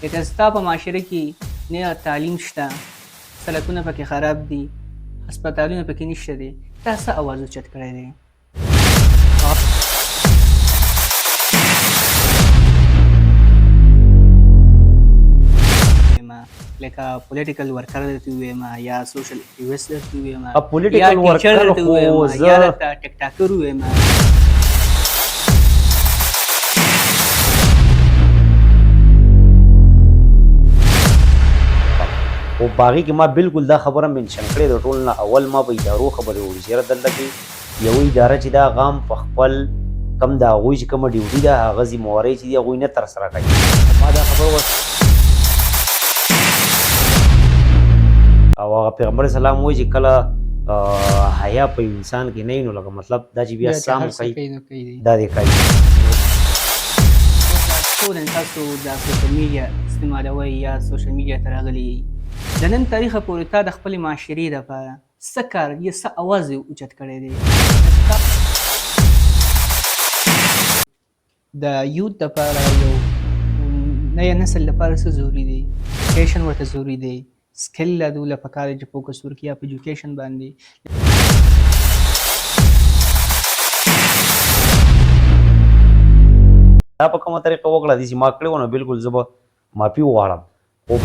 لکه ستا په معاشره کې نه تعلیم شته، سړکونه پکې خراب دي، هسپتالونه پکې نشته دي، تا څه اواز اوچت کړی دی؟ لکه پولیټیکل ورکر درته ووایم یا سوشل اکټیویسټ درته ووایم یا ټیچر درته ووایم یا درته ټیک ټاکر ووایم. او باغی کې ما بالکل دا خبره منشن کړې د ټول نه اول ما په ادارو خبرې وړي چې دلته کې یو اداره چې دا غام په خپل کم د هغوی چې کومه ډیوټي ده هغه ذمهوارۍ چې دي هغوی نه ترسره کوي. ما دا خبره او هغه پیغمبر اسلام وایي چې کله حیا په انسان کې نه وي نو لکه مطلب دا چې بیا سام کوي دا دې کوي. ټول تاسو د سوشل میډیا استعمالوئ یا سوشل میډیا ته راغلي د نن تاریخه پورې تا د خپلې معاشرې دپاره څه کار یا څه اواز اوچت کړی دی؟ د یوت دپاره یو نوی نسل لپاره څه ضروري دی؟ ایجوکیشن ورته ضروري دی، سکل له دوی له پکار دی چې فوکس وکړي یا په ایجوکیشن باندې. دا په کومه طریقه وکړه داسې ما کړې و نو بالکل زه به معافي وغواړم. خو